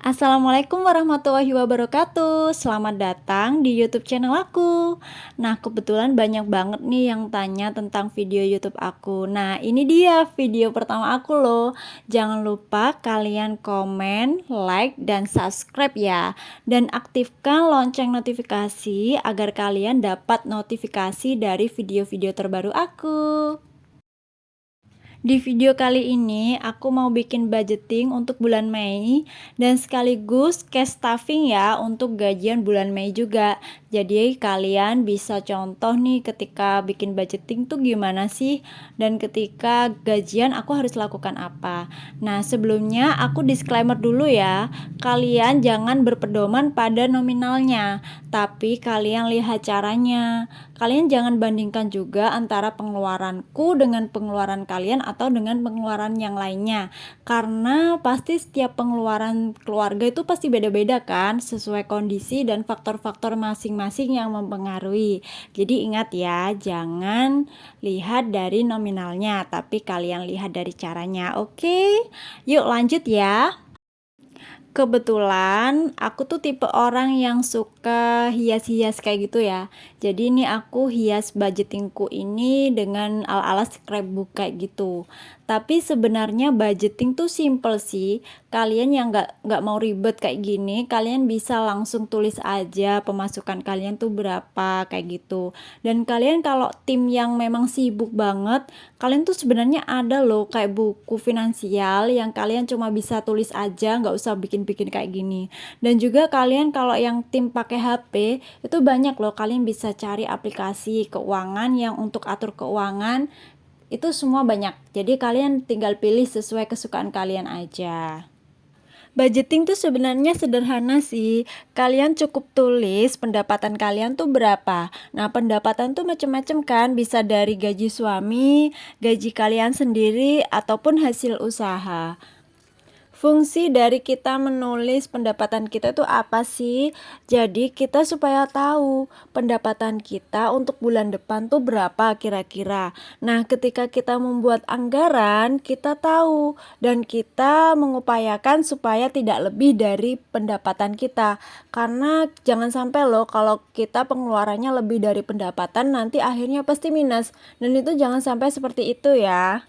Assalamualaikum warahmatullahi wabarakatuh. Selamat datang di YouTube channel aku. Nah, kebetulan banyak banget nih yang tanya tentang video YouTube aku. Nah, ini dia video pertama aku loh. Jangan lupa kalian komen, like, dan subscribe ya. Dan aktifkan lonceng notifikasi agar kalian dapat notifikasi dari video-video terbaru aku. Di video kali ini, aku mau bikin budgeting untuk bulan Mei dan sekaligus cash stuffing ya untuk gajian bulan Mei juga. Jadi kalian bisa contoh nih ketika bikin budgeting tuh gimana sih, dan ketika gajian aku harus lakukan apa. Nah, sebelumnya aku disclaimer dulu ya, kalian jangan berpedoman pada nominalnya, tapi kalian lihat caranya. Kalian jangan bandingkan juga antara pengeluaranku dengan pengeluaran kalian atau dengan pengeluaran yang lainnya, karena pasti setiap pengeluaran keluarga itu pasti beda-beda kan, sesuai kondisi dan faktor-faktor masing-masing yang mempengaruhi. Jadi ingat ya, jangan lihat dari nominalnya, tapi kalian lihat dari caranya. Oke, yuk lanjut ya. Kebetulan aku tuh tipe orang yang suka hias-hias kayak gitu ya. Jadi ini aku hias budgetingku ini dengan ala-ala scrapbook kayak gitu. Tapi sebenarnya budgeting tuh simple sih. Kalian yang nggak mau ribet kayak gini, kalian bisa langsung tulis aja pemasukan kalian tuh berapa kayak gitu. Dan kalian kalau tim yang memang sibuk banget, kalian tuh sebenarnya ada loh kayak buku finansial yang kalian cuma bisa tulis aja, nggak usah bikin-bikin kayak gini. Dan juga kalian kalau yang tim pakai HP, itu banyak loh, kalian bisa cari aplikasi keuangan yang untuk atur keuangan, itu semua banyak. Jadi kalian tinggal pilih sesuai kesukaan kalian aja. Budgeting tuh sebenarnya sederhana sih. Kalian cukup tulis pendapatan kalian tuh berapa. Nah, pendapatan tuh macam-macam kan, bisa dari gaji suami, gaji kalian sendiri, ataupun hasil usaha. Fungsi dari kita menulis pendapatan kita itu apa sih? Jadi kita supaya tahu pendapatan kita untuk bulan depan tuh berapa kira-kira. Nah, ketika kita membuat anggaran, kita tahu dan kita mengupayakan supaya tidak lebih dari pendapatan kita. Karena jangan sampai loh kalau kita pengeluarannya lebih dari pendapatan, nanti akhirnya pasti minus. Dan itu jangan sampai seperti itu ya.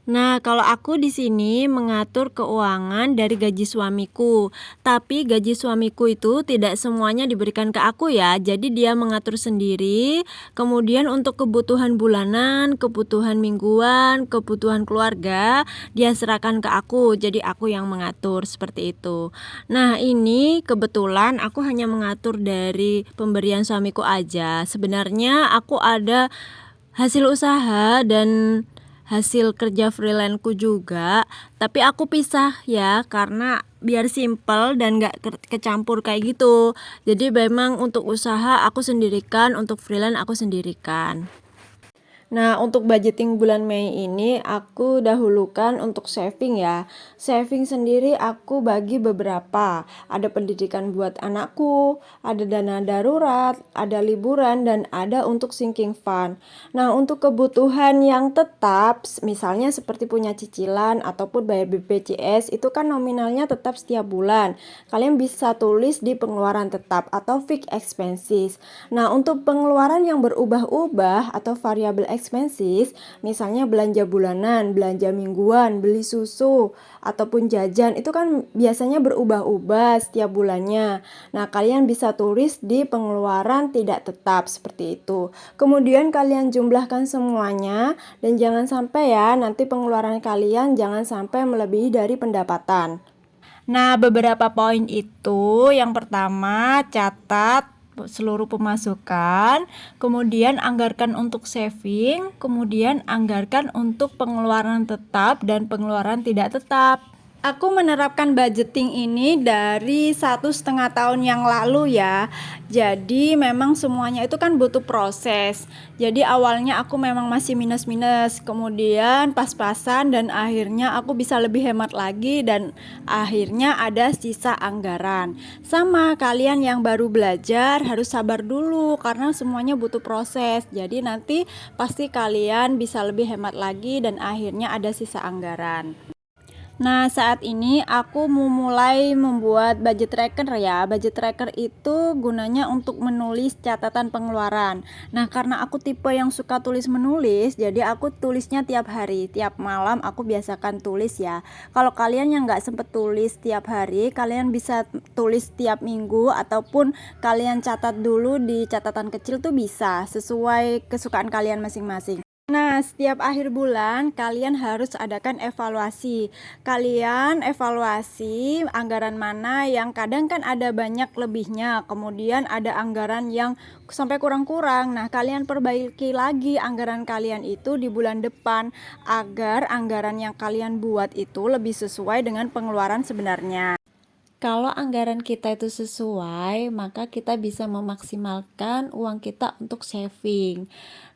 Nah, kalau aku di sini mengatur keuangan dari gaji suamiku, tapi gaji suamiku itu tidak semuanya diberikan ke aku ya. Jadi dia mengatur sendiri. Kemudian untuk kebutuhan bulanan, kebutuhan mingguan, kebutuhan keluarga, dia serahkan ke aku. Jadi aku yang mengatur seperti itu. Nah, ini kebetulan aku hanya mengatur dari pemberian suamiku aja. Sebenarnya aku ada hasil usaha dan hasil kerja freelanceku juga, tapi aku pisah ya karena biar simple dan gak kecampur kayak gitu. Jadi memang untuk usaha aku sendirikan, untuk freelance aku sendirikan. Nah, untuk budgeting bulan Mei ini aku dahulukan untuk saving ya. Saving sendiri aku bagi beberapa. Ada pendidikan buat anakku, ada dana darurat, ada liburan, dan ada untuk sinking fund. Nah, untuk kebutuhan yang tetap, misalnya seperti punya cicilan ataupun bayar BPJS, itu kan nominalnya tetap setiap bulan. Kalian bisa tulis di pengeluaran tetap atau fixed expenses. Nah, untuk pengeluaran yang berubah-ubah atau variable expenses, misalnya belanja bulanan, belanja mingguan, beli susu, ataupun jajan, itu kan biasanya berubah-ubah setiap bulannya. Nah, kalian bisa tulis di pengeluaran tidak tetap seperti itu. Kemudian kalian jumlahkan semuanya dan jangan sampai ya nanti pengeluaran kalian jangan sampai melebihi dari pendapatan. Nah, beberapa poin itu, yang pertama, catat seluruh pemasukan, kemudian anggarkan untuk saving, kemudian anggarkan untuk pengeluaran tetap dan pengeluaran tidak tetap. Aku menerapkan budgeting ini dari 1,5 tahun yang lalu ya. Jadi memang semuanya itu kan butuh proses. Jadi awalnya aku memang masih minus-minus, kemudian pas-pasan, dan akhirnya aku bisa lebih hemat lagi dan akhirnya ada sisa anggaran. Sama kalian yang baru belajar harus sabar dulu karena semuanya butuh proses. Jadi nanti pasti kalian bisa lebih hemat lagi dan akhirnya ada sisa anggaran. Nah, saat ini aku mau mulai membuat budget tracker ya. Budget tracker itu gunanya untuk menulis catatan pengeluaran. Nah, karena aku tipe yang suka tulis menulis, jadi aku tulisnya tiap hari, tiap malam aku biasakan tulis ya. Kalau kalian yang nggak sempet tulis tiap hari, kalian bisa tulis tiap minggu ataupun kalian catat dulu di catatan kecil tuh bisa, sesuai kesukaan kalian masing-masing. Nah, setiap akhir bulan kalian harus adakan evaluasi. Kalian evaluasi anggaran mana yang kadang kan ada banyak lebihnya, kemudian ada anggaran yang sampai kurang-kurang. Nah, kalian perbaiki lagi anggaran kalian itu di bulan depan agar anggaran yang kalian buat itu lebih sesuai dengan pengeluaran sebenarnya. Kalau anggaran kita itu sesuai, maka kita bisa memaksimalkan uang kita untuk saving.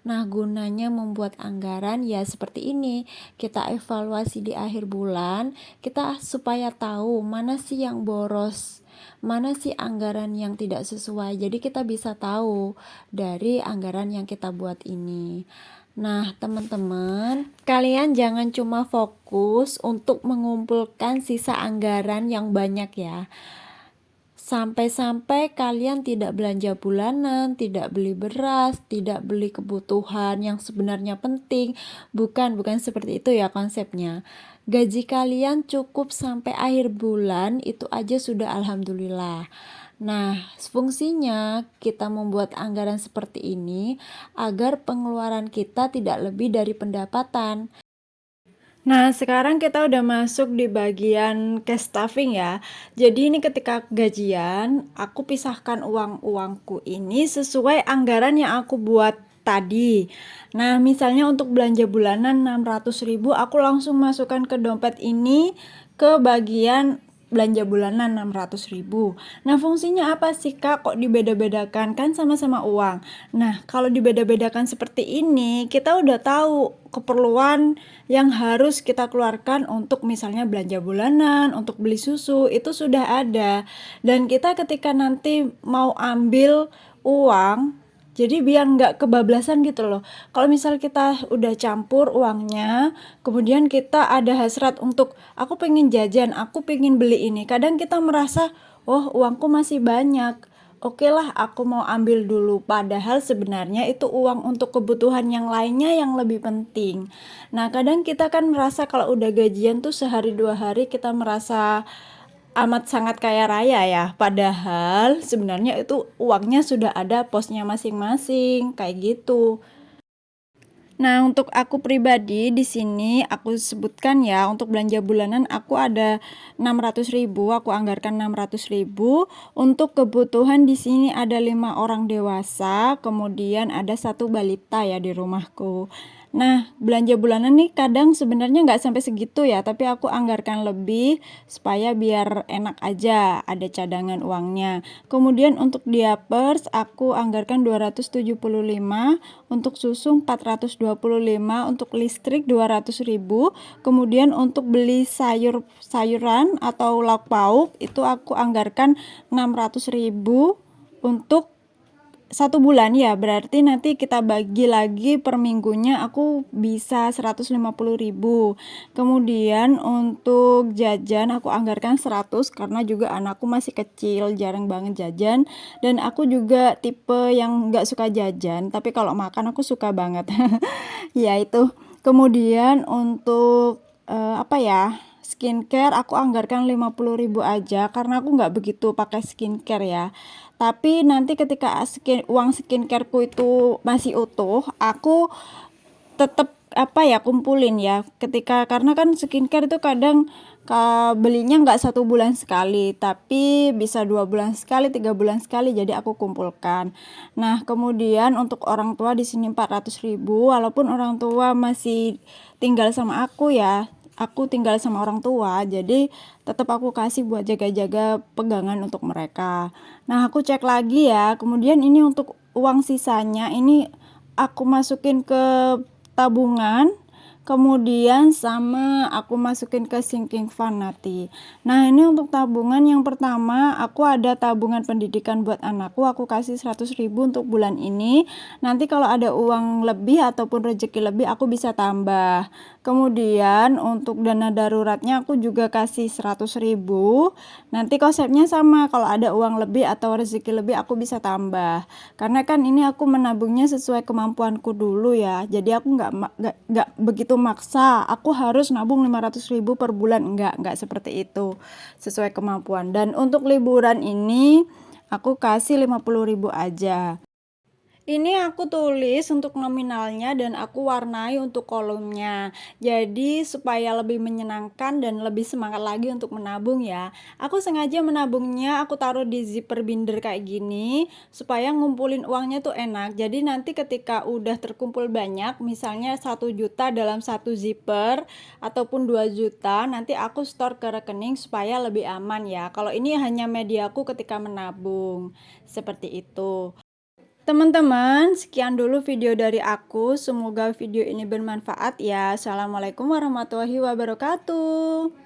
Nah, gunanya membuat anggaran ya seperti ini. Kita evaluasi di akhir bulan, kita supaya tahu mana sih yang boros, mana sih anggaran yang tidak sesuai. Jadi kita bisa tahu dari anggaran yang kita buat ini. Nah, teman-teman, kalian jangan cuma fokus untuk mengumpulkan sisa anggaran yang banyak ya. Sampai-sampai kalian tidak belanja bulanan, tidak beli beras, tidak beli kebutuhan yang sebenarnya penting. Bukan seperti itu ya konsepnya. Gaji kalian cukup sampai akhir bulan, itu aja sudah alhamdulillah. Nah, fungsinya kita membuat anggaran seperti ini agar pengeluaran kita tidak lebih dari pendapatan. Nah, sekarang kita udah masuk di bagian cash stuffing ya. Jadi ini ketika gajian, aku pisahkan uang-uangku ini sesuai anggaran yang aku buat tadi. Nah, misalnya untuk belanja bulanan 600.000, aku langsung masukkan ke dompet ini ke bagian belanja bulanan 600.000. Nah, fungsinya apa sih Kak? Kok dibeda-bedakan? Kan sama-sama uang. Nah, kalau dibeda-bedakan seperti ini, kita udah tahu keperluan yang harus kita keluarkan untuk misalnya belanja bulanan, untuk beli susu, itu sudah ada. Dan kita ketika nanti mau ambil uang, jadi biar nggak kebablasan gitu loh. Kalau misal kita udah campur uangnya, kemudian kita ada hasrat untuk aku pengen jajan, aku pengen beli ini. Kadang kita merasa, oh uangku masih banyak. Oke lah, aku mau ambil dulu. Padahal sebenarnya itu uang untuk kebutuhan yang lainnya yang lebih penting. Nah, kadang kita kan merasa kalau udah gajian tuh sehari dua hari kita merasa amat sangat kaya raya ya. Padahal sebenarnya itu uangnya sudah ada posnya masing-masing kayak gitu. Nah, untuk aku pribadi di sini aku sebutkan ya, untuk belanja bulanan aku ada 600.000, aku anggarkan 600.000. Untuk kebutuhan di sini ada 5 orang dewasa, kemudian ada satu balita ya di rumahku. Nah, belanja bulanan nih kadang sebenarnya nggak sampai segitu ya, tapi aku anggarkan lebih supaya biar enak aja, ada cadangan uangnya. Kemudian untuk diapers aku anggarkan 275, untuk susu 425, untuk listrik 200.000. Kemudian untuk beli sayuran atau lauk pauk itu aku anggarkan 600.000 untuk satu bulan ya, berarti nanti kita bagi lagi per minggunya aku bisa 150.000. Kemudian untuk jajan aku anggarkan 100 karena juga anakku masih kecil, jarang banget jajan, dan aku juga tipe yang nggak suka jajan, tapi kalau makan aku suka banget. Ya itu. Kemudian untuk apa ya, skincare aku anggarkan 50.000 aja karena aku nggak begitu pakai skincare ya. Tapi nanti ketika uang skincareku itu masih utuh, aku tetap apa ya, kumpulin ya. Karena kan skincare itu kadang belinya nggak 1 bulan sekali, tapi bisa 2 bulan sekali, 3 bulan sekali. Jadi aku kumpulkan. Nah, kemudian untuk orang tua di sini 400.000, walaupun orang tua masih tinggal sama aku ya. Aku tinggal sama orang tua, jadi tetap aku kasih buat jaga-jaga pegangan untuk mereka. Nah, aku cek lagi ya. Kemudian ini untuk uang sisanya ini aku masukin ke tabungan. kemudian sama aku masukin ke sinking fund nanti. Nah, ini untuk tabungan yang pertama, aku ada tabungan pendidikan buat anakku, aku kasih 100.000 untuk bulan ini. Nanti kalau ada uang lebih ataupun rezeki lebih aku bisa tambah. Kemudian untuk dana daruratnya aku juga kasih 100.000. Nanti konsepnya sama, kalau ada uang lebih atau rezeki lebih aku bisa tambah. Karena kan ini aku menabungnya sesuai kemampuanku dulu ya. Jadi aku nggak begitu maksa, aku harus nabung 500.000 per bulan, enggak seperti itu, sesuai kemampuan. Dan untuk liburan ini aku kasih 50.000 aja. Ini aku tulis untuk nominalnya dan aku warnai untuk kolomnya. Jadi supaya lebih menyenangkan dan lebih semangat lagi untuk menabung ya. Aku sengaja menabungnya aku taruh di zipper binder kayak gini supaya ngumpulin uangnya tuh enak. Jadi nanti ketika udah terkumpul banyak, misalnya 1 juta dalam satu zipper ataupun 2 juta, nanti aku store ke rekening supaya lebih aman ya. Kalau ini hanya mediaku ketika menabung. Seperti itu. Teman-teman, sekian dulu video dari aku. Semoga video ini bermanfaat ya. Assalamualaikum warahmatullahi wabarakatuh.